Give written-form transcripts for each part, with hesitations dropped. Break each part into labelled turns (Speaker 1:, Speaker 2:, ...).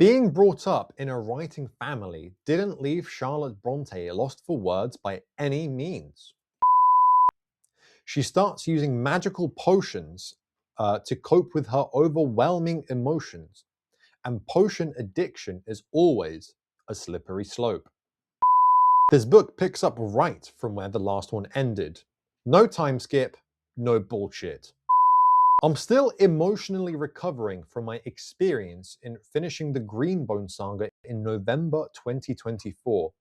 Speaker 1: Being brought up in a writing family didn't leave Charlotte Bronte lost for words by any means. She starts using magical potions to cope with her overwhelming emotions, and potion addiction is always a slippery slope. This book picks up right from where the last one ended. No time skip, no bullshit. I'm still emotionally recovering from my experience in finishing the Greenbone saga in November 2024.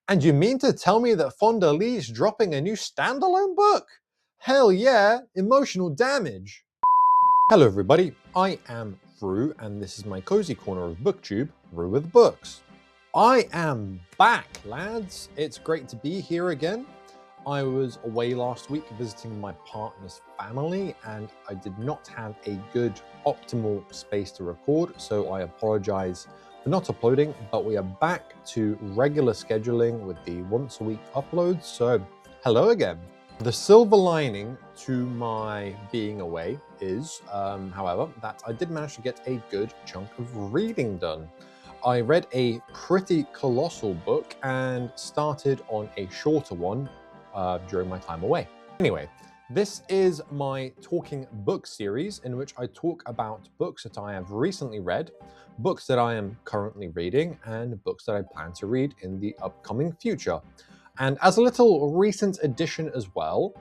Speaker 1: And you mean to tell me that Fonda Lee's dropping a new standalone book? Hell yeah, emotional damage. Hello everybody, I am Rue, and this is my cozy corner of booktube, Rue with Books. I am back, lads. It's great to be here again. I was away last week visiting my partner's family, and I did not have a good optimal space to record, so I apologize for not uploading, but we are back to regular scheduling with the once a week uploads, so hello again. The silver lining to my being away is, however, that I did manage to get a good chunk of reading done. I read a pretty colossal book and started on a shorter one during my time away. Anyway, this is my talking book series in which I talk about books that I have recently read, books that I am currently reading, and books that I plan to read in the upcoming future. And as a little recent addition as well,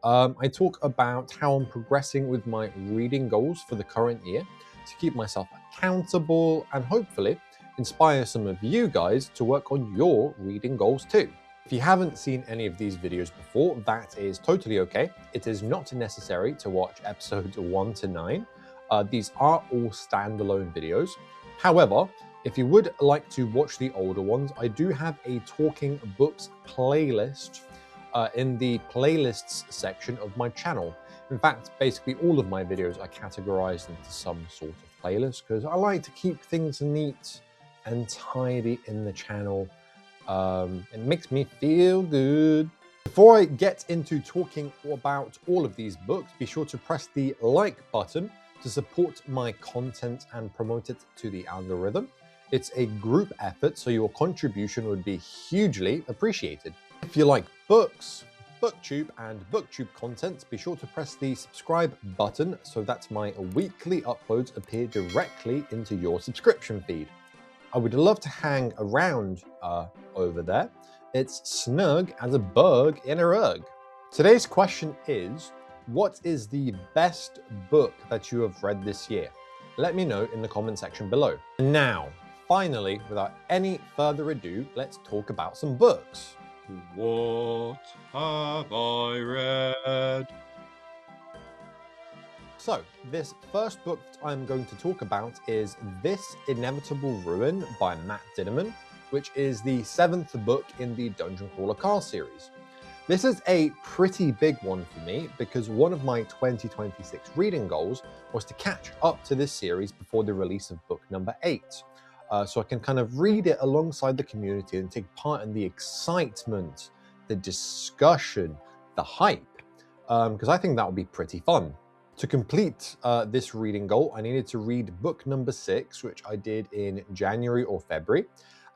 Speaker 1: I talk about how I'm progressing with my reading goals for the current year to keep myself accountable and hopefully inspire some of you guys to work on your reading goals too. If you haven't seen any of these videos before, that is totally okay. It is not necessary to watch episodes 1 to 9. These are all standalone videos. However, if you would like to watch the older ones, I do have a talking books playlist in the playlists section of my channel. In fact, basically all of my videos are categorized into some sort of playlist because I like to keep things neat and tidy in the channel. It makes me feel good. Before I get into talking about all of these books, be sure to press the like button to support my content and promote it to the algorithm. It's a group effort, so your contribution would be hugely appreciated. If you like books, booktube and booktube content, be sure to press the subscribe button so that my weekly uploads appear directly into your subscription feed. I would love to hang around over there. It's snug as a bug in a rug. Today's question is, what is the best book that you have read this year? Let me know in the comment section below. Now, finally, without any further ado, let's talk about some books.
Speaker 2: What have I read?
Speaker 1: So, this first book that I'm going to talk about is This Inevitable Ruin by Matt Dinnerman, which is the 7th book in the Dungeon Crawler Car series. This is a pretty big one for me because one of my 2026 reading goals was to catch up to this series before the release of book number 8. So I can kind of read it alongside the community and take part in the excitement, the discussion, the hype, because I think that would be pretty fun. To complete this reading goal, I needed to read book number 6, which I did in January or February,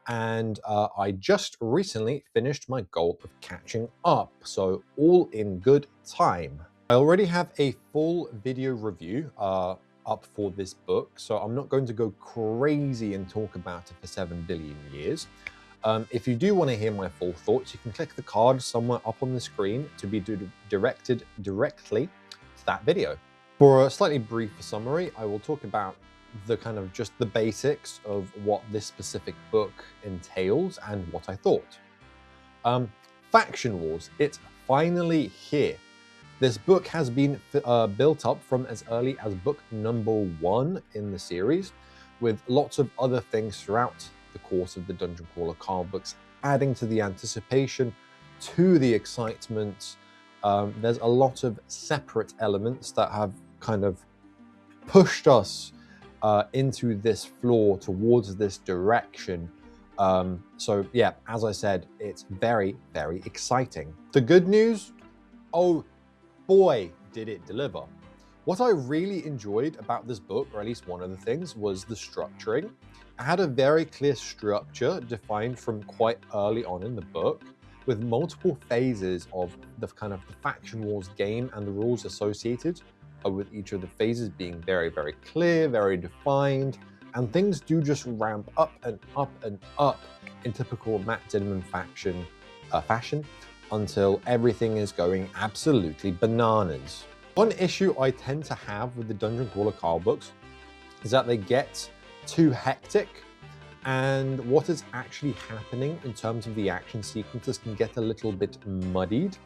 Speaker 1: and I just recently finished my goal of catching up, so all in good time. I already have a full video review up for this book, so I'm not going to go crazy and talk about it for 7 billion years. If you do want to hear my full thoughts, you can click the card somewhere up on the screen to be directed directly to that video. For a slightly brief summary, I will talk about the kind of just the basics of what this specific book entails and what I thought. Faction Wars, it's finally here. This book has been built up from as early as book number 1 in the series, with lots of other things throughout the course of the Dungeon Crawler Car books, adding to the anticipation, to the excitement. There's a lot of separate elements that have kind of pushed us into this floor, towards this direction. So yeah, as I said, it's very, very exciting. The good news, oh boy, did it deliver. What I really enjoyed about this book, or at least one of the things, was the structuring. It had a very clear structure defined from quite early on in the book, with multiple phases of the kind of the faction wars game and the rules associated with each of the phases being very, very clear, very defined, and things do just ramp up and up and up in typical Matt Dinman fashion until everything is going absolutely bananas. One issue I tend to have with the Dungeon Crawler Carl books is that they get too hectic, and what is actually happening in terms of the action sequences can get a little bit muddied.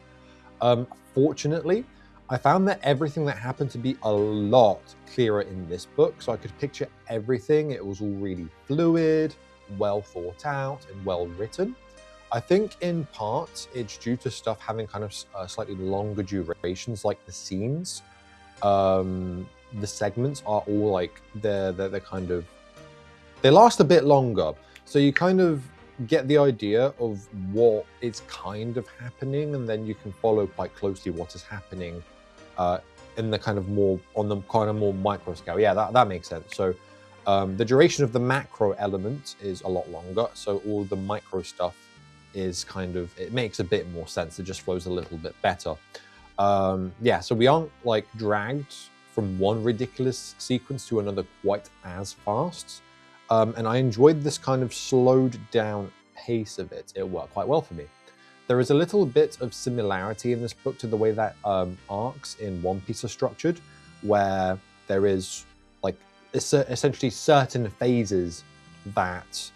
Speaker 1: Fortunately, I found that everything that happened to be a lot clearer in this book, so I could picture everything. It was all really fluid, well thought out, and well written. I think in part it's due to stuff having kind of slightly longer durations, like the scenes. The segments are all like they're kind of, they last a bit longer, so you kind of get the idea of what is kind of happening, and then you can follow quite closely what is happening in the kind of more on the kind of more micro scale. Yeah, that makes sense. So the duration of the macro element is a lot longer, so all the micro stuff is kind of, it makes a bit more sense. It just flows a little bit better. Yeah, so we aren't like dragged from one ridiculous sequence to another quite as fast. And I enjoyed this kind of slowed down pace of it. It worked quite well for me. There is a little bit of similarity in this book to the way that arcs in One Piece are structured, where there is like essentially certain phases that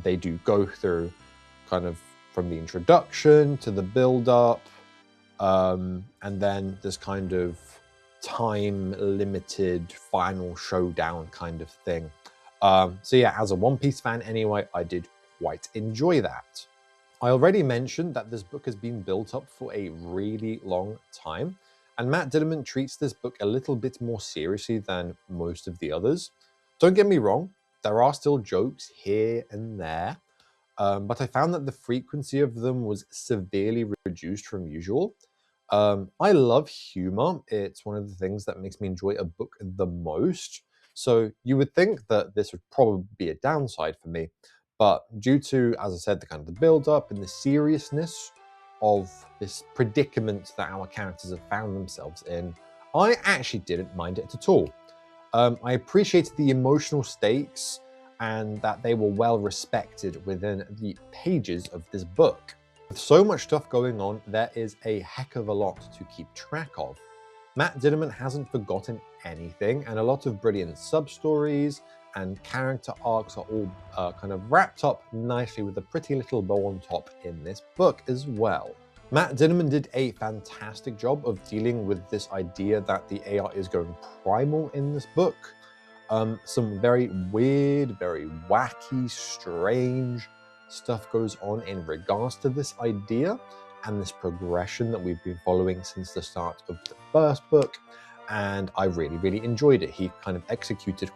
Speaker 1: they do go through, kind of from the introduction to the build-up, and then this kind of time-limited final showdown kind of thing. So yeah, as a One Piece fan anyway, I did quite enjoy that. I already mentioned that this book has been built up for a really long time, and Matt Dinman treats this book a little bit more seriously than most of the others. Don't get me wrong, there are still jokes here and there, but I found that the frequency of them was severely reduced from usual. I love humor. It's one of the things that makes me enjoy a book the most. So you would think that this would probably be a downside for me. But due to, as I said, the kind of the build-up and the seriousness of this predicament that our characters have found themselves in, I actually didn't mind it at all. I appreciated the emotional stakes and that they were well respected within the pages of this book. With so much stuff going on, there is a heck of a lot to keep track of. Matt Dinman hasn't forgotten anything, and a lot of brilliant sub-stories and character arcs are all kind of wrapped up nicely with a pretty little bow on top in this book as well. Matt Dinman did a fantastic job of dealing with this idea that the AI is going primal in this book. Some very weird, very wacky, strange stuff goes on in regards to this idea and this progression that we've been following since the start of the first book, and I really, really enjoyed it. He kind of executed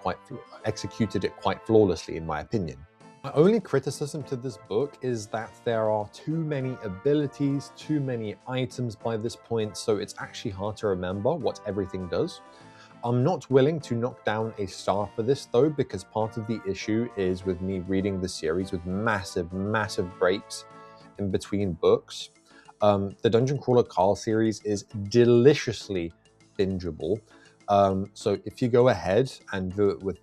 Speaker 1: it quite flawlessly, in my opinion. My only criticism to this book is that there are too many abilities, too many items by this point, so it's actually hard to remember what everything does. I'm not willing to knock down a star for this though, because part of the issue is with me reading the series with massive, massive breaks in between books. The Dungeon Crawler Carl series is deliciously bingeable. So if you go ahead and do it with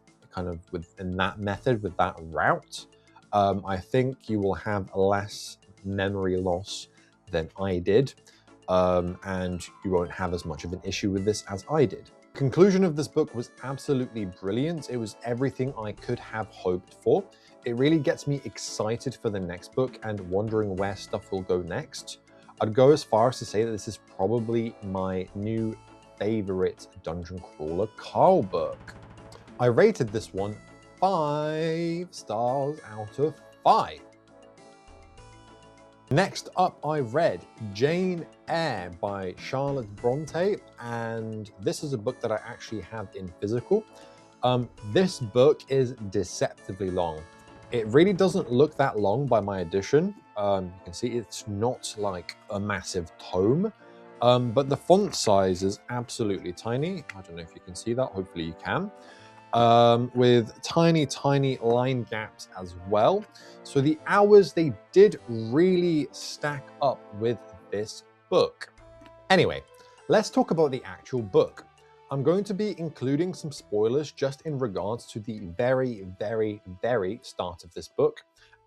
Speaker 1: in that method, with that route, I think you will have less memory loss than I did, and you won't have as much of an issue with this as I did. Conclusion of this book was absolutely brilliant. It was everything I could have hoped for. It really gets me excited for the next book and wondering where stuff will go next. I'd go as far as to say that this is probably my new favorite Dungeon Crawler Carl book. I rated this one 5 stars out of 5. Next up, I read Jane Eyre by Charlotte Bronte, and this is a book that I actually have in physical. This book is deceptively long. It really doesn't look that long by my edition. You can see it's not like a massive tome, But the font size is absolutely tiny. I don't know if you can see that. Hopefully you can. With tiny, tiny line gaps as well. So the hours, they did really stack up with this book. Anyway, let's talk about the actual book. I'm going to be including some spoilers just in regards to the very, very, very start of this book,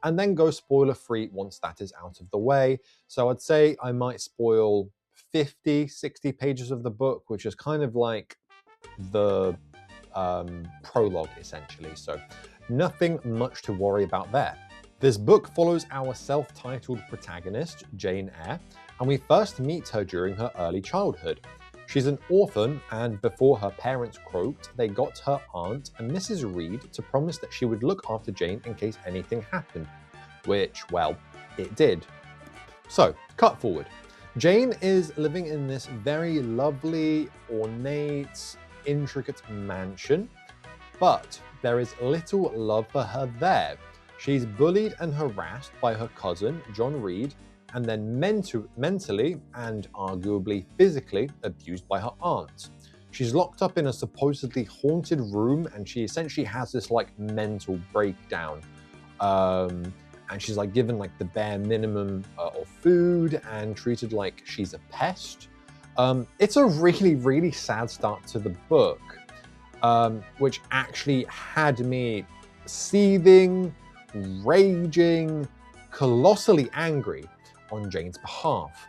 Speaker 1: and then go spoiler-free once that is out of the way. So I'd say I might spoil 50, 60 pages of the book, which is kind of like the prologue, essentially. So nothing much to worry about there. This book follows our self-titled protagonist, Jane Eyre, and we first meet her during her early childhood. She's an orphan, and before her parents croaked, they got her aunt and Mrs. Reed to promise that she would look after Jane in case anything happened, which, well, it did. So, cut forward. Jane is living in this very lovely, ornate, intricate mansion, but there is little love for her there. She's bullied and harassed by her cousin, John Reed, and then mentally and arguably physically abused by her aunt. She's locked up in a supposedly haunted room, and she essentially has this like mental breakdown. And she's like given like the bare minimum of food and treated like she's a pest. It's a really, really sad start to the book, which actually had me seething, raging, colossally angry on Jane's behalf.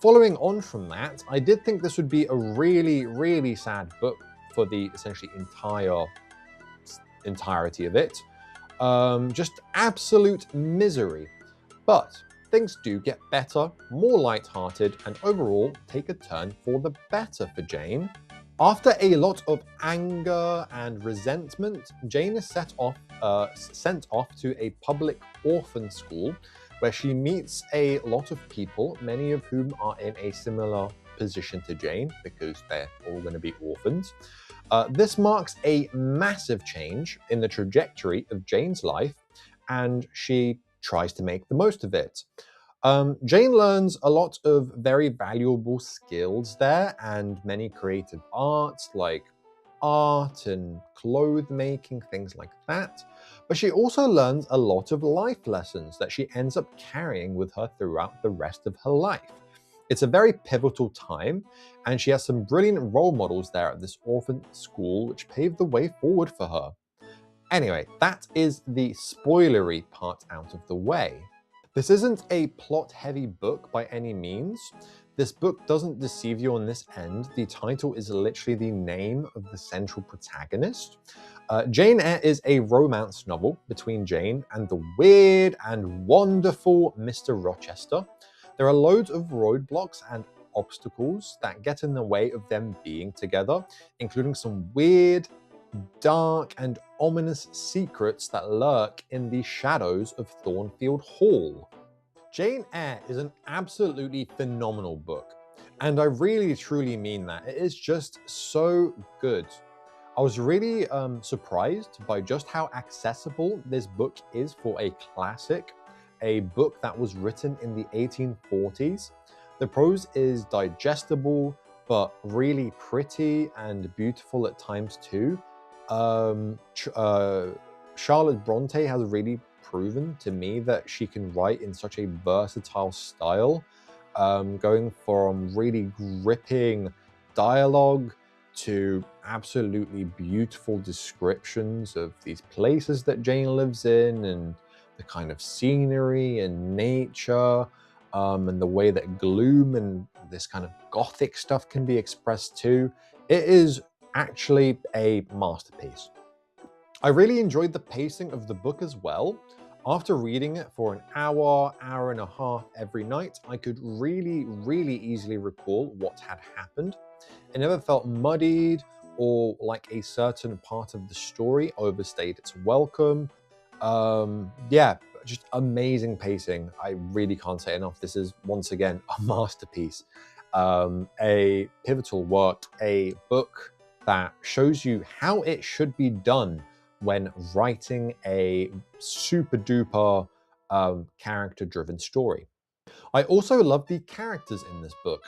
Speaker 1: Following on from that, I did think this would be a really, really sad book for the essentially entirety of it. Just absolute misery. But things do get better, more light-hearted, and overall take a turn for the better for Jane. After a lot of anger and resentment, Jane is sent off to a public orphan school where she meets a lot of people, many of whom are in a similar position to Jane because they're all going to be orphans. This marks a massive change in the trajectory of Jane's life, and she tries to make the most of it. Jane learns a lot of very valuable skills there and many creative arts like art and clothes making, things like that. But she also learns a lot of life lessons that she ends up carrying with her throughout the rest of her life. It's a very pivotal time, and she has some brilliant role models there at this orphan school which paved the way forward for her. Anyway, that is the spoilery part out of the way. This isn't a plot-heavy book by any means. This book doesn't deceive you on this end. The title is literally the name of the central protagonist. Jane Eyre is a romance novel between Jane and the weird and wonderful Mr. Rochester. There are loads of roadblocks and obstacles that get in the way of them being together, including some weird, dark, and ominous secrets that lurk in the shadows of Thornfield Hall. Jane Eyre is an absolutely phenomenal book, and I really truly mean that. It is just so good. I was really surprised by just how accessible this book is for a classic, a book that was written in the 1840s. The prose is digestible, but really pretty and beautiful at times too. Charlotte Bronte has really proven to me that she can write in such a versatile style, going from really gripping dialogue to absolutely beautiful descriptions of these places that Jane lives in and the kind of scenery and nature, and the way that gloom and this kind of gothic stuff can be expressed too. It is actually a masterpiece. I really enjoyed the pacing of the book as well. After reading it for an hour, hour and a half every night, I could really, really easily recall what had happened. It never felt muddied or like a certain part of the story overstayed its welcome. Yeah, just amazing pacing. I really can't say enough. This is, once again, a masterpiece. A pivotal work, a book that shows you how it should be done when writing a super duper character-driven story. I also love the characters in this book.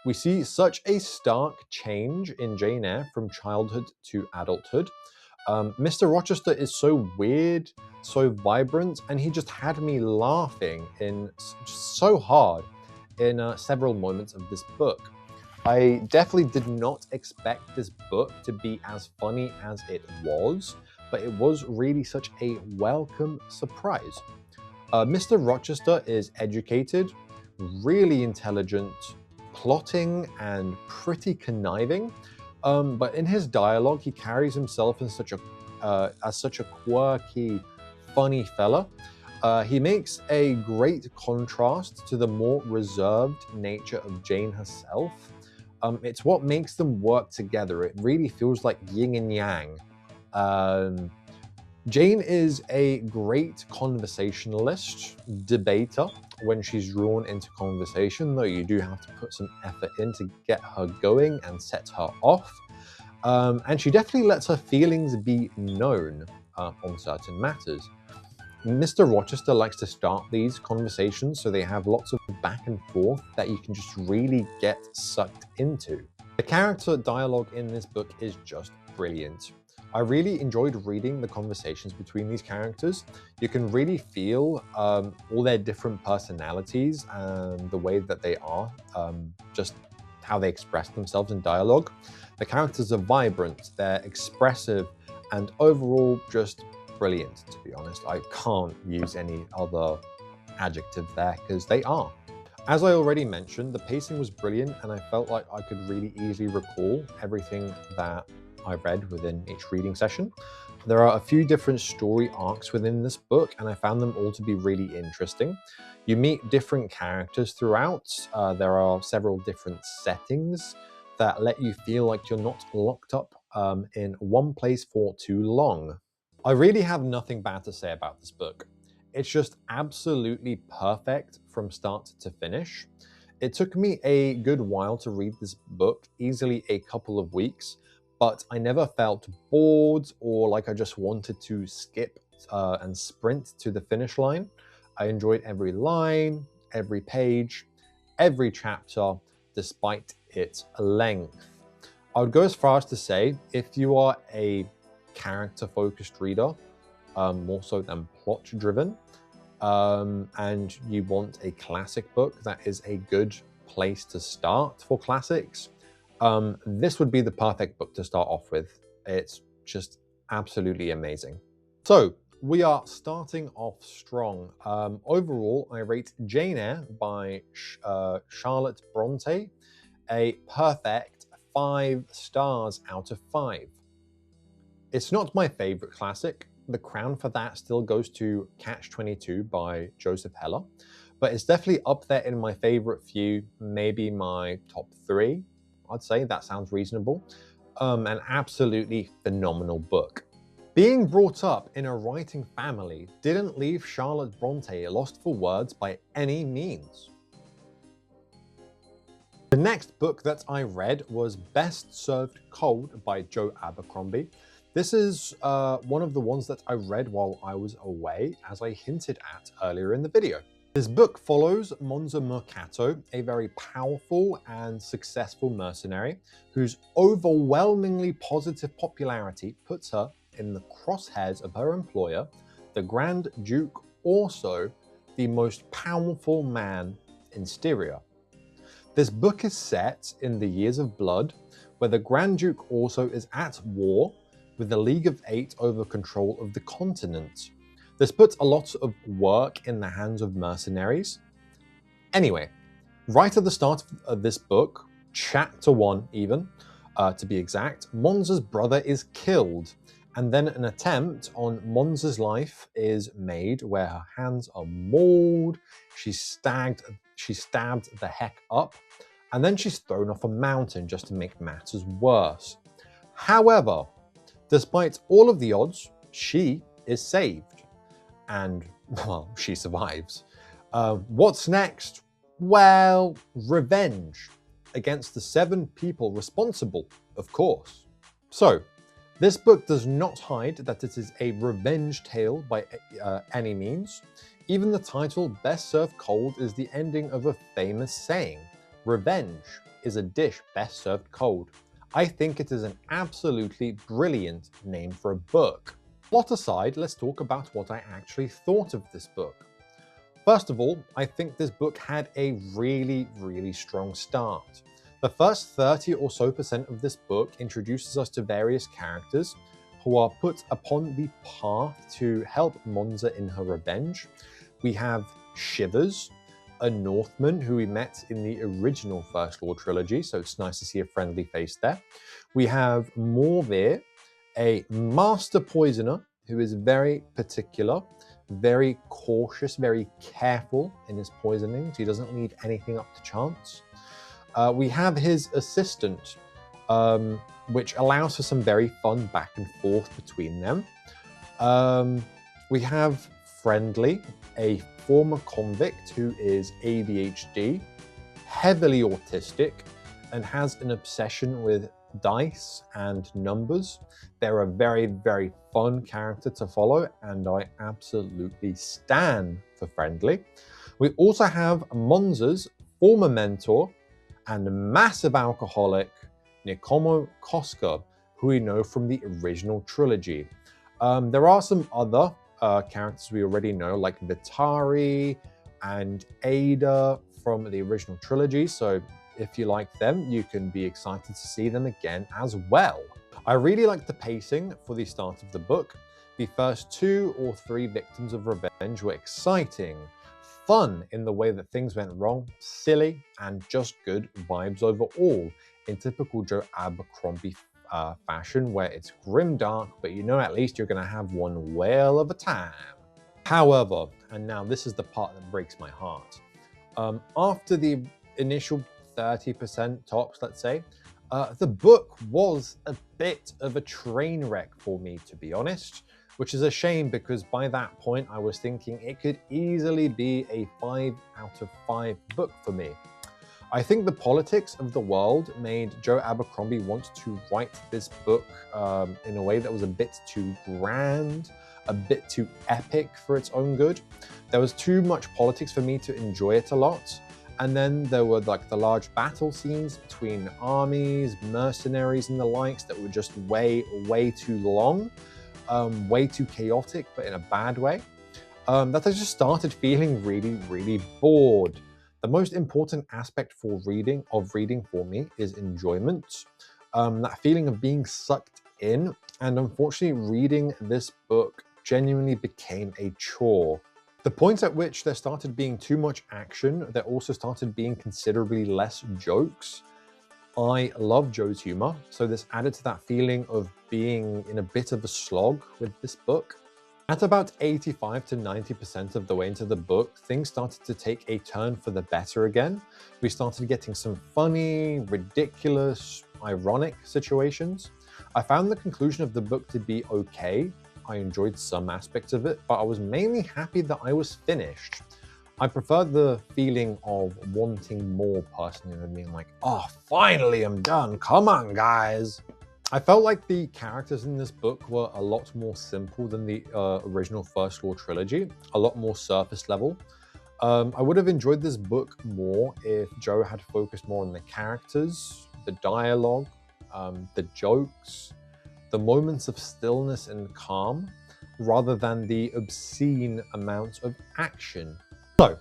Speaker 1: We see such a stark change in Jane Eyre from childhood to adulthood. Mr. Rochester is so weird, so vibrant, and he just had me laughing so hard in several moments of this book. I definitely did not expect this book to be as funny as it was, but it was really such a welcome surprise. Mr. Rochester is educated, really intelligent, plotting, and pretty conniving. But in his dialogue, he carries himself as such a quirky, funny fella. He makes a great contrast to the more reserved nature of Jane herself. It's what makes them work together. It really feels like yin and yang. Jane is a great conversationalist, debater when she's drawn into conversation, though you do have to put some effort in to get her going and set her off. And she definitely lets her feelings be known on certain matters. Mr. Rochester likes to start these conversations so they have lots of back and forth that you can just really get sucked into. The character dialogue in this book is just brilliant. I really enjoyed reading the conversations between these characters. You can really feel all their different personalities and the way that they are, just how they express themselves in dialogue. The characters are vibrant, they're expressive, and overall just brilliant, to be honest. I can't use any other adjective there because they are. As I already mentioned, the pacing was brilliant and I felt like I could really easily recall everything that I read within each reading session. There are a few different story arcs within this book and I found them all to be really interesting. You meet different characters throughout. There are several different settings that let you feel like you're not locked up in one place for too long. I really have nothing bad to say about this book. It's just absolutely perfect from start to finish. It took me a good while to read this book, easily a couple of weeks, but I never felt bored or like I just wanted to skip and sprint to the finish line. I enjoyed every line, every page, every chapter, despite its length. I would go as far as to say, if you are a character-focused reader, more so than plot-driven, and you want a classic book that is a good place to start for classics, this would be the perfect book to start off with. It's just absolutely amazing. So we are starting off strong. Overall, I rate Jane Eyre by Charlotte Bronte a perfect 5 stars out of 5. It's not my favorite classic. The crown for that still goes to Catch-22 by Joseph Heller, but it's definitely up there in my favorite few, maybe my top 3. I'd say that sounds reasonable. An absolutely phenomenal book. Being brought up in a writing family didn't leave Charlotte Bronte lost for words by any means. The next book that I read was Best Served Cold by Joe Abercrombie. This is one of the ones that I read while I was away, as I hinted at earlier in the video. This book follows Monza Mercato, a very powerful and successful mercenary whose overwhelmingly positive popularity puts her in the crosshairs of her employer, the Grand Duke, also the most powerful man in Styria. This book is set in the Years of Blood, where the Grand Duke also is at war with the League of Eight over control of the continent. This puts a lot of work in the hands of mercenaries. Anyway, right at the start of this book, chapter 1 even, to be exact, Monza's brother is killed, and then an attempt on Monza's life is made where her hands are mauled, she's stabbed the heck up, and then she's thrown off a mountain just to make matters worse. However, despite all of the odds, she is saved. And, well, she survives. What's next? Well, revenge against the 7 people responsible, of course. So, this book does not hide that it is a revenge tale by any means. Even the title, Best Served Cold, is the ending of a famous saying, revenge is a dish best served cold. I think it is an absolutely brilliant name for a book. Plot aside, let's talk about what I actually thought of this book. First of all, I think this book had a really strong start. The first 30 or so % of this book introduces us to various characters who are put upon the path to help Monza in her revenge. We have Shivers, a Northman who we met in the original First Law trilogy, so it's nice to see a friendly face there. We have Morvir, a master poisoner who is very particular, very cautious, very careful in his poisoning, so he doesn't leave anything up to chance. We have his assistant, which allows for some very fun back and forth between them. We have Friendly, a former convict who is ADHD, heavily autistic, and has an obsession with dice and numbers. They're a very fun character to follow, and I absolutely stan for Friendly. We also have Monza's former mentor and massive alcoholic, Nikomo Koska, who we know from the original trilogy. There are some other characters we already know, like Vitari and Eyre from the original trilogy, so if you like them, you can be excited to see them again as well. I really like the pacing for the start of the book. The first 2 or 3 victims of revenge were exciting, fun in the way that things went wrong, silly, and just good vibes overall, in typical Joe Abercrombie fashion, where it's grimdark, but you know at least you're going to have one whale of a time. However, and now this is the part that breaks my heart, after the initial 30% tops, let's say, the book was a bit of a train wreck for me, to be honest, which is a shame because by that point I was thinking it could easily be a 5 out of 5 book for me. I think the politics of the world made Joe Abercrombie want to write this book in a way that was a bit too grand, a bit too epic for its own good. There was too much politics for me to enjoy it a lot. And then there were like the large battle scenes between armies, mercenaries and the likes that were just way too long, way too chaotic, but in a bad way. That I just started feeling really bored. The most important aspect for reading for me is enjoyment, that feeling of being sucked in, and unfortunately reading this book genuinely became a chore. The point at which there started being too much action, there also started being considerably less jokes. I love Joe's humor, so this added to that feeling of being in a bit of a slog with this book. At about 85 to 90% of the way into the book, things started to take a turn for the better again. We started getting some funny, ridiculous, ironic situations. I found the conclusion of the book to be okay. I enjoyed some aspects of it, but I was mainly happy that I was finished. I prefer the feeling of wanting more personally than being like, oh, finally I'm done, come on guys. I felt like the characters in this book were a lot more simple than the original First Law trilogy, a lot more surface level. I would have enjoyed this book more if Joe had focused more on the characters, the dialogue, the jokes, the moments of stillness and calm, rather than the obscene amount of action. So,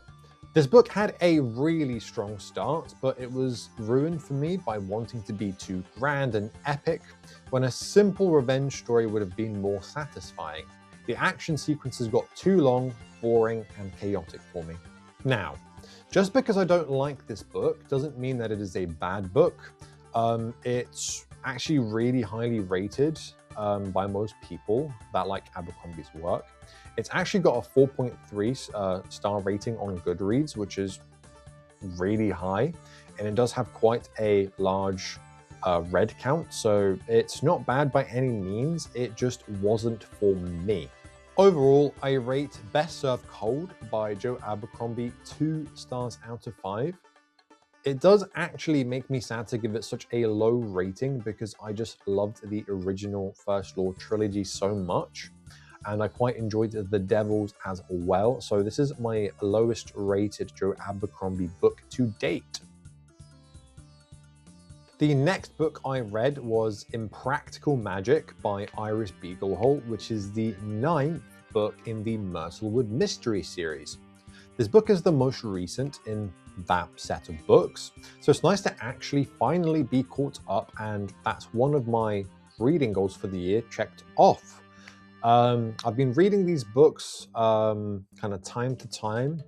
Speaker 1: this book had a really strong start, but it was ruined for me by wanting to be too grand and epic, when a simple revenge story would have been more satisfying. The action sequences got too long, boring, and chaotic for me. Now, just because I don't like this book doesn't mean that it is a bad book. It's actually really highly rated by most people that like Abercrombie's work. It's actually got a 4.3 star rating on Goodreads, which is really high, and it does have quite a large read count, so it's not bad by any means, it just wasn't for me. Overall, I rate Best Served Cold by Joe Abercrombie 2 stars out of 5. It does actually make me sad to give it such a low rating because I just loved the original First Law trilogy so much, and I quite enjoyed The Devils as well. So this is my lowest rated Joe Abercrombie book to date. The next book I read was Impractical Magic by Iris Beaglehole, which is the 9th book in the Myrtlewood mystery series. This book is the most recent in that set of books, so it's nice to actually finally be caught up, and that's one of my reading goals for the year checked off. I've been reading these books kind of time to time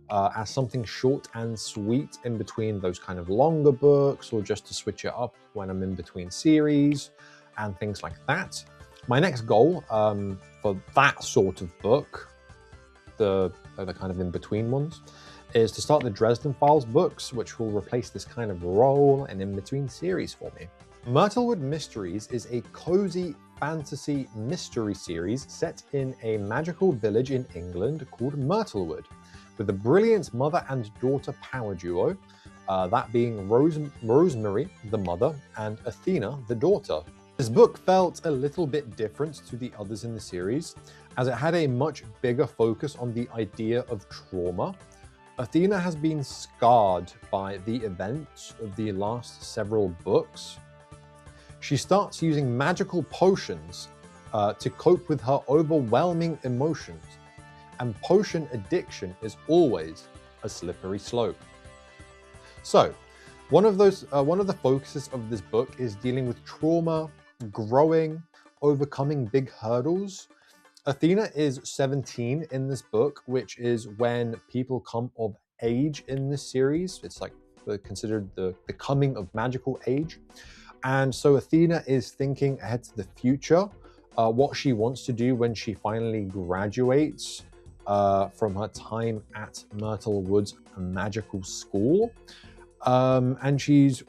Speaker 1: as something short and sweet in between those kind of longer books, or just to switch it up when I'm in between series and things like that. My next goal for that sort of book, the kind of in-between ones, is to start the Dresden Files books, which will replace this kind of role and in-between series for me. Myrtlewood Mysteries is a cozy fantasy mystery series set in a magical village in England called Myrtlewood, with a brilliant mother and daughter power duo, that being Rosemary, the mother, and Athena, the daughter. This book felt a little bit different to the others in the series, as it had a much bigger focus on the idea of trauma. Athena has been scarred by the events of the last several books. She starts using magical potions to cope with her overwhelming emotions, and potion addiction is always a slippery slope. So, one of the focuses of this book is dealing with trauma, growing, overcoming big hurdles. Athena is 17 in this book, which is when people come of age in this series. It's like considered the coming of magical age. And so Athena is thinking ahead to the future, what she wants to do when she finally graduates from her time at Myrtlewood's magical school. And she's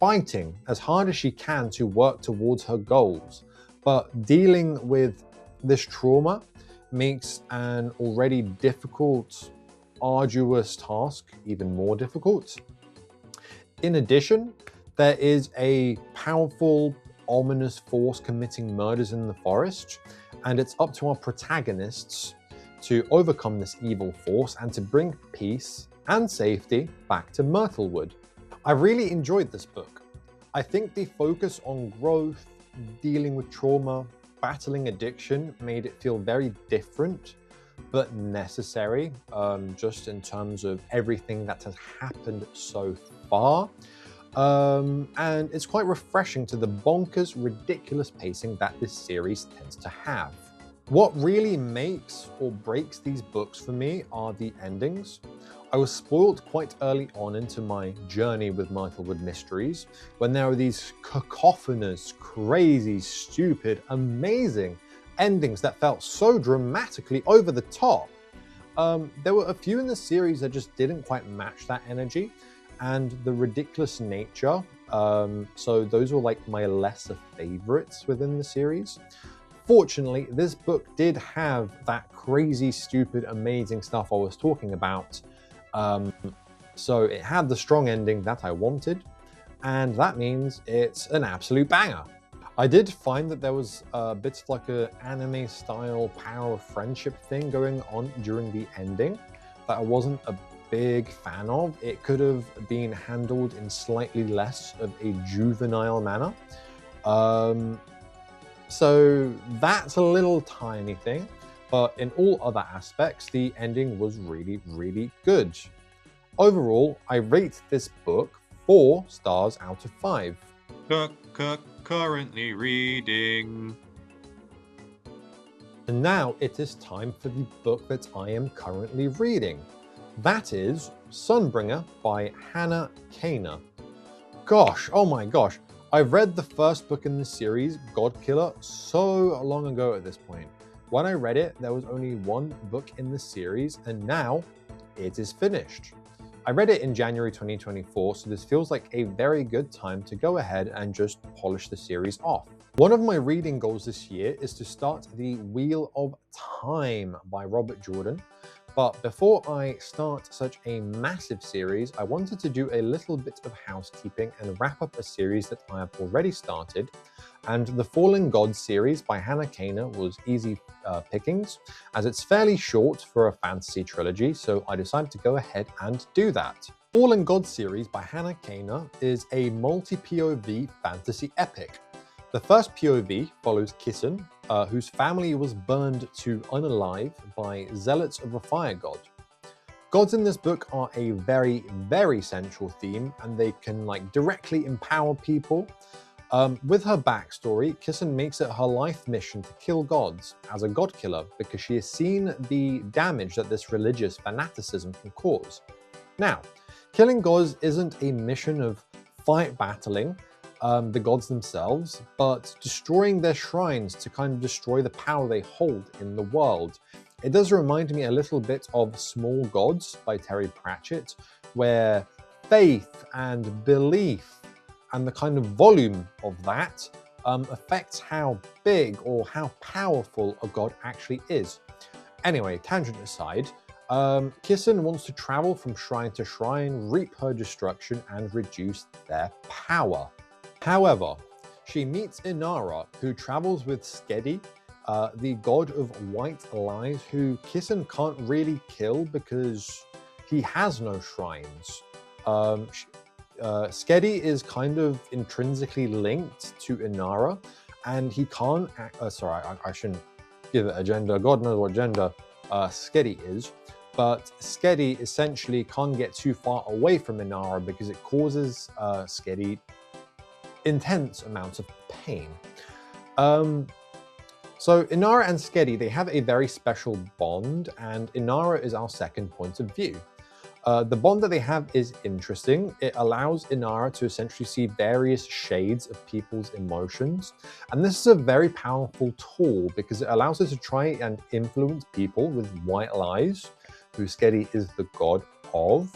Speaker 1: fighting as hard as she can to work towards her goals. But dealing with this trauma makes an already difficult, arduous task even more difficult. In addition, there is a powerful, ominous force committing murders in the forest, and it's up to our protagonists to overcome this evil force and to bring peace and safety back to Myrtlewood. I really enjoyed this book. I think the focus on growth, dealing with trauma, battling addiction made it feel very different but necessary, just in terms of everything that has happened so far. And it's quite refreshing to the bonkers, ridiculous pacing that this series tends to have. What really makes or breaks these books for me are the endings. I was spoiled quite early on into my journey with Myrtlewood Mysteries when there were these cacophonous, crazy, stupid, amazing endings that felt so dramatically over the top. There were a few in the series that just didn't quite match that energy and the ridiculous nature. So those were like my lesser favorites within the series. Fortunately, this book did have that crazy, stupid, amazing stuff I was talking about. So it had the strong ending that I wanted, and that means it's an absolute banger. I did find that there was a bit like an anime style power of friendship thing going on during the ending that I wasn't a big fan of. It could have been handled in slightly less of a juvenile manner. So that's a little tiny thing, but in all other aspects, the ending was really, really good. Overall, I rate this book 4 stars out of 5.
Speaker 2: Currently reading.
Speaker 1: And now it is time for the book that I am currently reading. That is Sunbringer by Hannah Kaner. Gosh, oh my gosh, I've read the first book in the series, Godkiller, so long ago at this point. When I read it, there was only one book in the series, and now it is finished. I read it in January 2024, so this feels like a very good time to go ahead and just polish the series off. One of my reading goals this year is to start The Wheel of Time by Robert Jordan. But before I start such a massive series, I wanted to do a little bit of housekeeping and wrap up a series that I have already started. And the Fallen Gods series by Hannah Kaner was easy pickings, as it's fairly short for a fantasy trilogy, so I decided to go ahead and do that. Fallen God series by Hannah Kana is a multi-POV fantasy epic. The first POV follows Kissen, whose family was burned to unalive by zealots of a fire god. Gods in this book are a very, very central theme, and they can directly empower people. With her backstory, Kissen makes it her life mission to kill gods as a god killer because she has seen the damage that this religious fanaticism can cause. Now, killing gods isn't a mission of fight battling the gods themselves, but destroying their shrines to kind of destroy the power they hold in the world. It does remind me a little bit of Small Gods by Terry Pratchett, where faith and belief and the kind of volume of that affects how big or how powerful a god actually is. Anyway, tangent aside, Kissen wants to travel from shrine to shrine, reap her destruction, and reduce their power. However, she meets Inara, who travels with Skedi, the god of white lies, who Kissen can't really kill because he has no shrines. Skedi is kind of intrinsically linked to Inara, and he can't. I shouldn't give it a gender. God knows what gender Skedi is. But Skedi essentially can't get too far away from Inara because it causes Skedi intense amounts of pain. So Inara and Skedi, they have a very special bond, and Inara is our second point of view. The bond that they have is interesting. It allows Inara to essentially see various shades of people's emotions. And this is a very powerful tool because it allows her to try and influence people with white lies, who Skedi is the god of,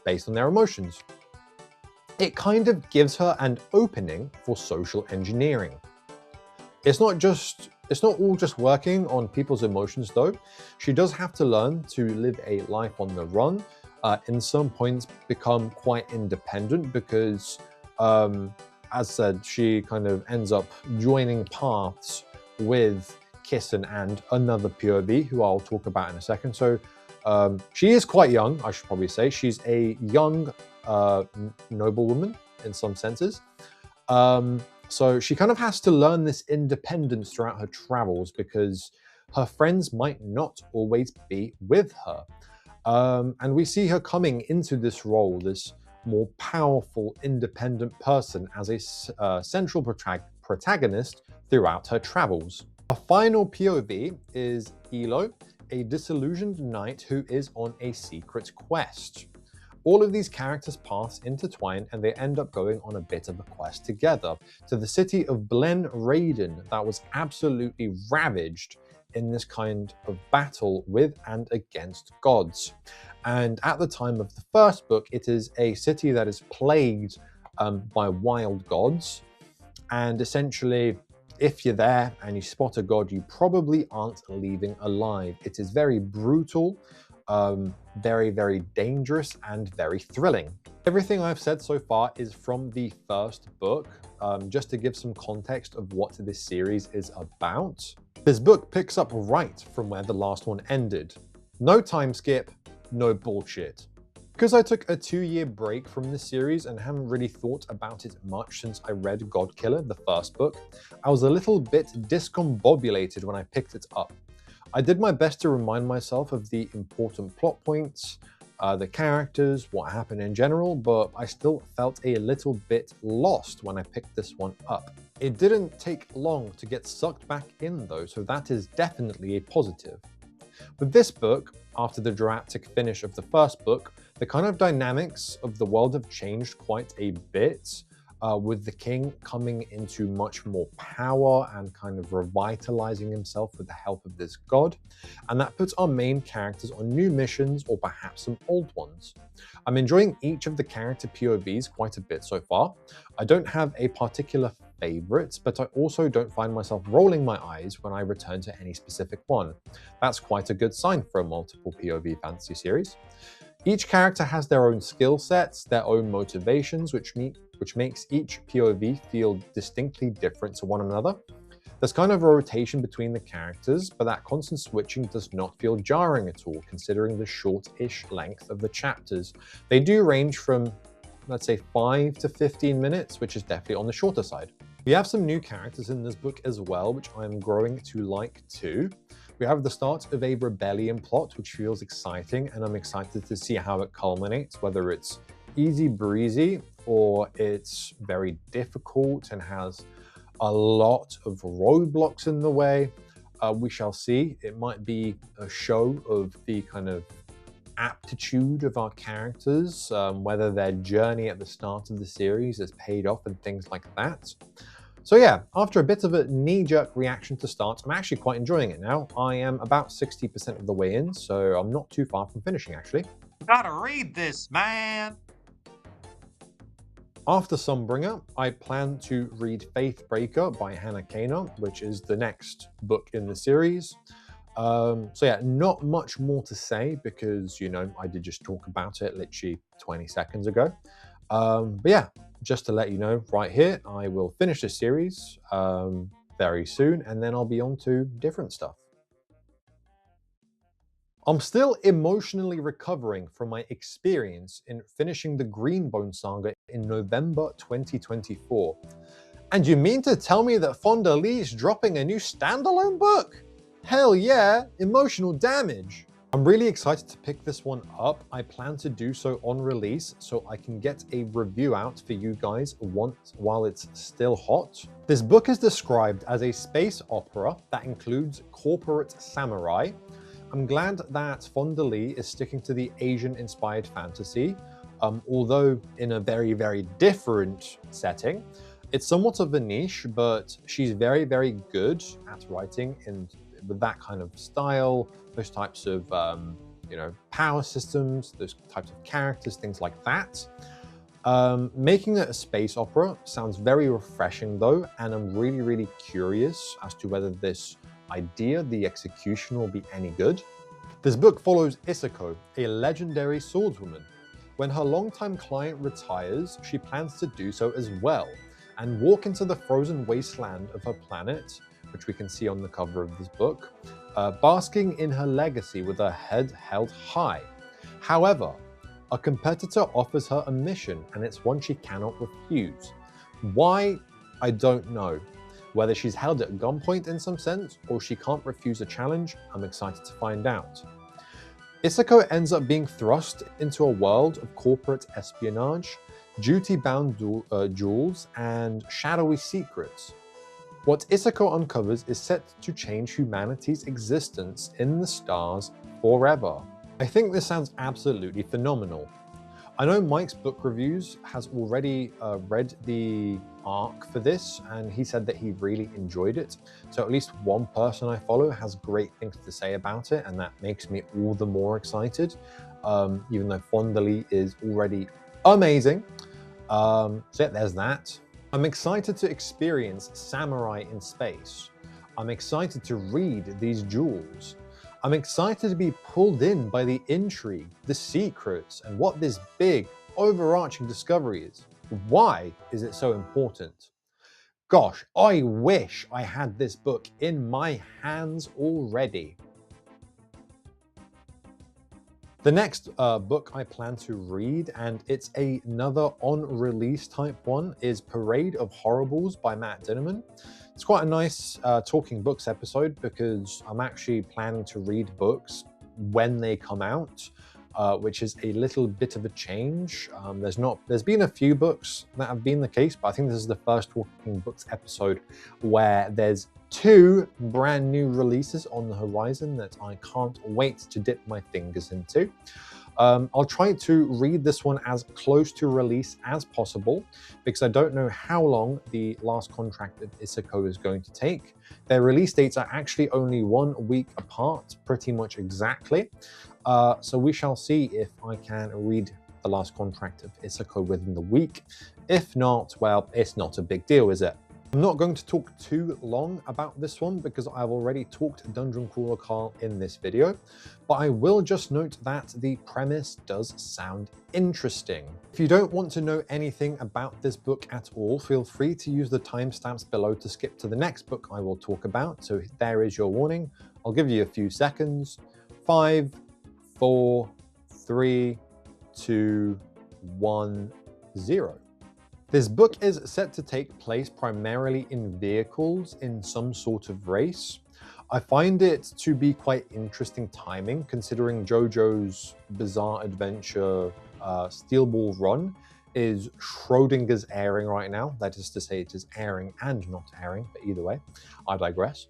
Speaker 1: based on their emotions. It kind of gives her an opening for social engineering. It's not all just working on people's emotions though. She does have to learn to live a life on the run, in some points become quite independent because, as said, she kind of ends up joining paths with Kissen and another POV, who I'll talk about in a second. So she is quite young, I should probably say. She's a young noblewoman in some senses. So she kind of has to learn this independence throughout her travels because her friends might not always be with her. And we see her coming into this role, this more powerful, independent person as a central protagonist throughout her travels. Our final POV is Elo, a disillusioned knight who is on a secret quest. All of these characters' paths intertwine and they end up going on a bit of a quest together to the city of Blen Raiden that was absolutely ravaged in this kind of battle with and against gods. And at the time of the first book, it is a city that is plagued by wild gods. And essentially, if you're there and you spot a god, you probably aren't leaving alive. It is very brutal, very, very dangerous, and very thrilling. Everything I've said so far is from the first book, just to give some context of what this series is about. This book picks up right from where the last one ended. No time skip, no bullshit. Because I took a 2-year break from this series and haven't really thought about it much since I read Godkiller, the first book, I was a little bit discombobulated when I picked it up. I did my best to remind myself of the important plot points, the characters, what happened in general, but I still felt a little bit lost when I picked this one up. It didn't take long to get sucked back in though, so that is definitely a positive. With this book, after the dramatic finish of the first book, the kind of dynamics of the world have changed quite a bit, with the king coming into much more power and kind of revitalizing himself with the help of this god. And that puts our main characters on new missions or perhaps some old ones. I'm enjoying each of the character POVs quite a bit so far. I don't have a particular favorite, but I also don't find myself rolling my eyes when I return to any specific one. That's quite a good sign for a multiple POV fantasy series. Each character has their own skill sets, their own motivations, which makes each POV feel distinctly different to one another. There's kind of a rotation between the characters, but that constant switching does not feel jarring at all, considering the short-ish length of the chapters. They do range from, let's say, 5 to 15 minutes, which is definitely on the shorter side. We have some new characters in this book as well, which I'm growing to like too. We have the start of a rebellion plot, which feels exciting, and I'm excited to see how it culminates, whether it's easy breezy or it's very difficult and has a lot of roadblocks in the way. We shall see. It might be a show of the kind of aptitude of our characters, whether their journey at the start of the series has paid off and things like that. So yeah, after a bit of a knee-jerk reaction to start, I'm actually quite enjoying it now. I am about 60% of the way in, so I'm not too far from finishing actually.
Speaker 2: Gotta read this, man!
Speaker 1: After Sunbringer, I plan to read Faithbreaker by Hannah Kana, which is the next book in the series. So yeah, not much more to say because, you know, I did just talk about it literally 20 seconds ago. But yeah, just to let you know right here, I will finish this series very soon, and then I'll be on to different stuff. I'm still emotionally recovering from my experience in finishing the Greenbone saga in November 2024. And you mean to tell me that Fonda Lee's dropping a new standalone book? Hell yeah, emotional damage. I'm really excited to pick this one up. I plan to do so on release so I can get a review out for you guys while it's still hot. This book is described as a space opera that includes corporate samurai. I'm glad that Fonda Lee is sticking to the Asian-inspired fantasy, although in a very, very different setting. It's somewhat of a niche, but she's very, very good at writing with that kind of style, those types of, you know, power systems, those types of characters, things like that. Making it a space opera sounds very refreshing though, and I'm really, really curious as to whether this idea, the execution, will be any good. This book follows Isako, a legendary swordswoman. When her longtime client retires, she plans to do so as well, and walk into the frozen wasteland of her planet, which we can see on the cover of this book, basking in her legacy with her head held high. However, a competitor offers her a mission, and it's one she cannot refuse. Why? I don't know. Whether she's held at gunpoint in some sense, or she can't refuse a challenge, I'm excited to find out. Isako ends up being thrust into a world of corporate espionage, duty-bound duels, and shadowy secrets. What Isako uncovers is set to change humanity's existence in the stars forever. I think this sounds absolutely phenomenal. I know Mike's book reviews has already read the arc for this, and he said that he really enjoyed it. So at least one person I follow has great things to say about it, and that makes me all the more excited, even though Fonda Lee is already amazing. So yeah, there's that. I'm excited to experience samurai in space. I'm excited to read these duels. I'm excited to be pulled in by the intrigue, the secrets, and what this big, overarching discovery is. Why is it so important? Gosh, I wish I had this book in my hands already. The next book I plan to read, and it's another on-release type one, is Parade of Horribles by Matt Dinnerman. It's quite a nice talking books episode because I'm actually planning to read books when they come out, which is a little bit of a change. There's been a few books that have been the case, but I think this is the first talking books episode where there's 2 brand new releases on the horizon that I can't wait to dip my fingers into. I'll try to read this one as close to release as possible because I don't know how long the last contract of Isako is going to take. Their release dates are actually only 1 week apart, pretty much exactly. So we shall see if I can read the last contract of Isako within the week. If not, well, it's not a big deal, is it? I'm not going to talk too long about this one because I've already talked Dungeon Crawler Carl in this video, but I will just note that the premise does sound interesting. If you don't want to know anything about this book at all, feel free to use the timestamps below to skip to the next book I will talk about. So there is your warning. I'll give you a few seconds. 5, 4, 3, 2, 1, 0. This book is set to take place primarily in vehicles in some sort of race. I find it to be quite interesting timing considering JoJo's Bizarre Adventure Steel Ball Run is Schrodinger's airing right now. That is to say it is airing and not airing, but either way, I digress.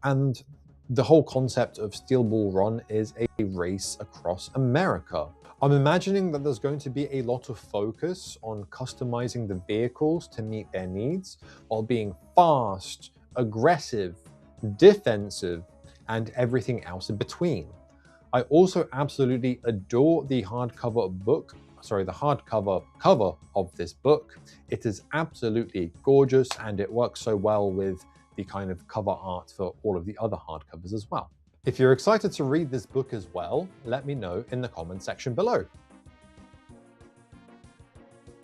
Speaker 1: And the whole concept of Steel Ball Run is a race across America. I'm imagining that there's going to be a lot of focus on customizing the vehicles to meet their needs while being fast, aggressive, defensive, and everything else in between. I also absolutely adore the hardcover cover of this book. It is absolutely gorgeous and it works so well with the kind of cover art for all of the other hardcovers as well. If you're excited to read this book as well, let me know in the comment section below.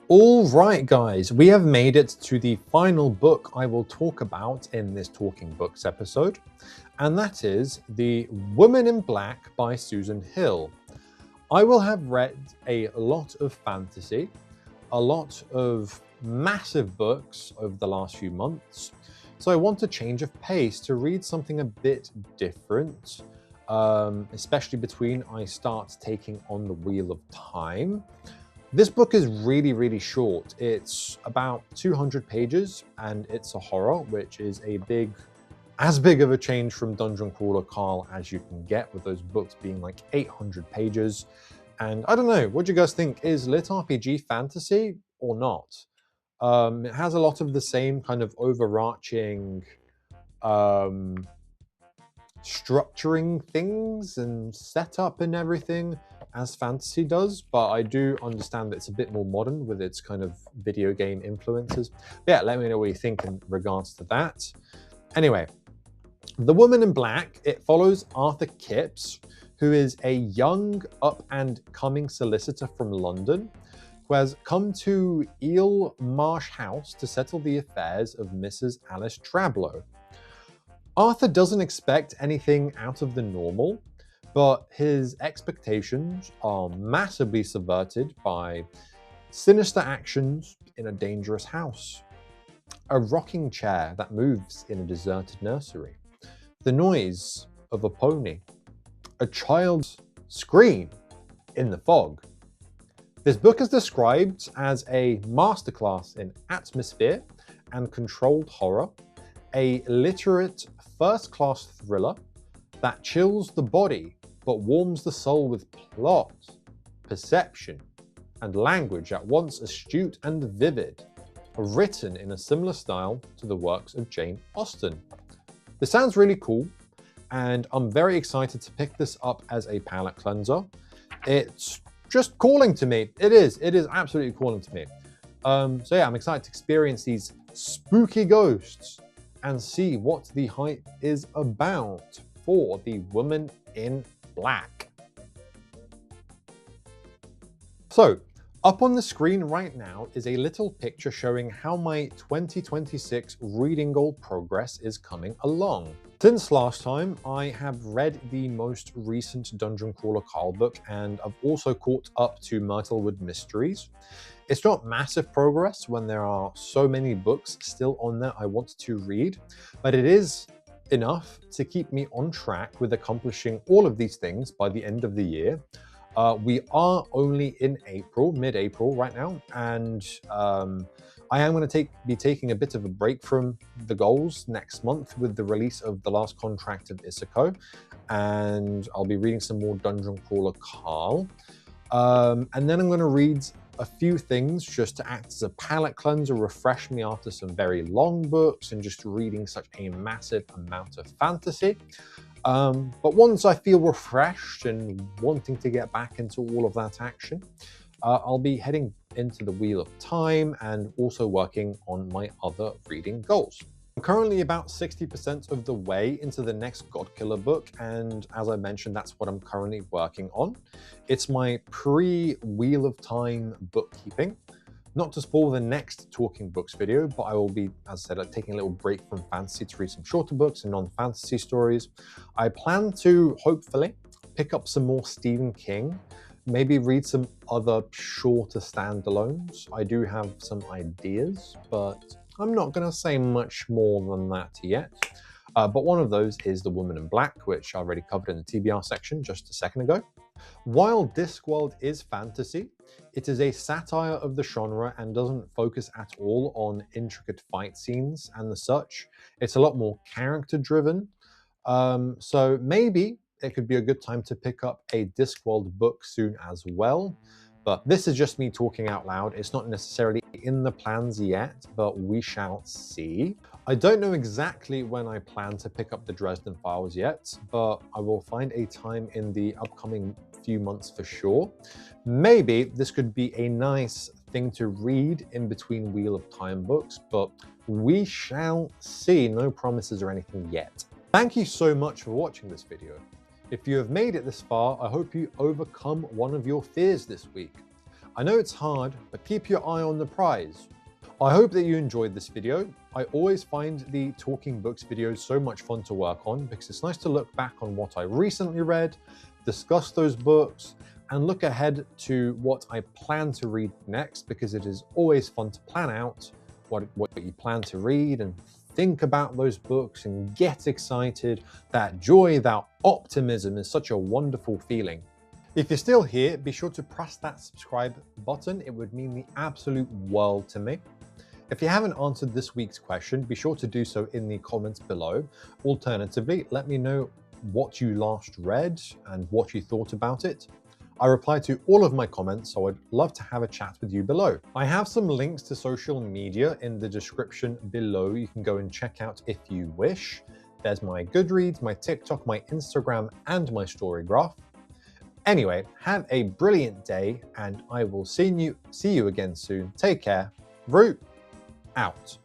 Speaker 1: All right, guys, we have made it to the final book I will talk about in this Talking Books episode, and that is The Woman in Black by Susan Hill. I will have read a lot of fantasy, a lot of massive books over the last few months, so I want a change of pace to read something a bit different, especially between I start taking on the Wheel of Time. This book is really short. It's about 200 pages and it's a horror, which is as big of a change from Dungeon Crawler Carl as you can get, with those books being like 800 pages. And I don't know, what do you guys think? Is lit RPG fantasy or not? It has a lot of the same kind of overarching structuring things and setup and everything as fantasy does, but I do understand that it's a bit more modern with its kind of video game influences. But yeah, let me know what you think in regards to that. Anyway, The Woman in Black, it follows Arthur Kipps, who is a young up-and-coming solicitor from London who has come to Eel Marsh House to settle the affairs of Mrs. Alice Drablow. Arthur doesn't expect anything out of the normal, but his expectations are massively subverted by sinister actions in a dangerous house, a rocking chair that moves in a deserted nursery, the noise of a pony, a child's scream in the fog. This book is described as a masterclass in atmosphere and controlled horror, a literate first-class thriller that chills the body but warms the soul with plot, perception, and language at once astute and vivid, written in a similar style to the works of Jane Austen. This sounds really cool, and I'm very excited to pick this up as a palate cleanser. It's just calling to me. It is absolutely calling to me. So yeah, I'm excited to experience these spooky ghosts and see what the hype is about for The Woman in Black. So, up on the screen right now is a little picture showing how my 2026 reading goal progress is coming along. Since last time, I have read the most recent Dungeon Crawler Carl book, and I've also caught up to Myrtlewood Mysteries. It's not massive progress when there are so many books still on there I want to read, but it is enough to keep me on track with accomplishing all of these things by the end of the year. We are only in April, mid-April right now, and I am going to be taking a bit of a break from the goals next month with the release of The Last Contract of Isako, and I'll be reading some more Dungeon Crawler Carl. And then I'm going to read a few things just to act as a palate cleanser, refresh me after some very long books and just reading such a massive amount of fantasy. But once I feel refreshed and wanting to get back into all of that action, I'll be heading into the Wheel of Time and also working on my other reading goals. I'm currently about 60% of the way into the next Godkiller book, and as I mentioned, that's what I'm currently working on. It's my pre-Wheel of Time bookkeeping. Not to spoil the next Talking Books video, but I will be, as I said, taking a little break from fantasy to read some shorter books and non-fantasy stories. I plan to, hopefully, pick up some more Stephen King, maybe read some other shorter standalones. I do have some ideas, but I'm not going to say much more than that yet. But one of those is The Woman in Black, which I already covered in the TBR section just a second ago. While Discworld is fantasy, it is a satire of the genre and doesn't focus at all on intricate fight scenes and the such. It's a lot more character driven. So maybe it could be a good time to pick up a Discworld book soon as well. But this is just me talking out loud. It's not necessarily in the plans yet, but we shall see. I don't know exactly when I plan to pick up the Dresden Files yet, but I will find a time in the upcoming few months for sure. Maybe this could be a nice thing to read in between Wheel of Time books, but we shall see. No promises or anything yet. Thank you so much for watching this video. If you have made it this far, I hope you overcome one of your fears this week. I know it's hard, but keep your eye on the prize. I hope that you enjoyed this video. I always find the Talking Books videos so much fun to work on because it's nice to look back on what I recently read, discuss those books, and look ahead to what I plan to read next, because it is always fun to plan out what you plan to read and think about those books and get excited. That joy, that optimism is such a wonderful feeling. If you're still here, be sure to press that subscribe button. It would mean the absolute world to me. If you haven't answered this week's question, be sure to do so in the comments below. Alternatively, let me know what you last read and what you thought about it. I reply to all of my comments, so I'd love to have a chat with you below. I have some links to social media in the description below. You can go and check out if you wish. There's my Goodreads, my TikTok, my Instagram, and my Storygraph. Anyway, have a brilliant day, and I will see you again soon. Take care. Root out.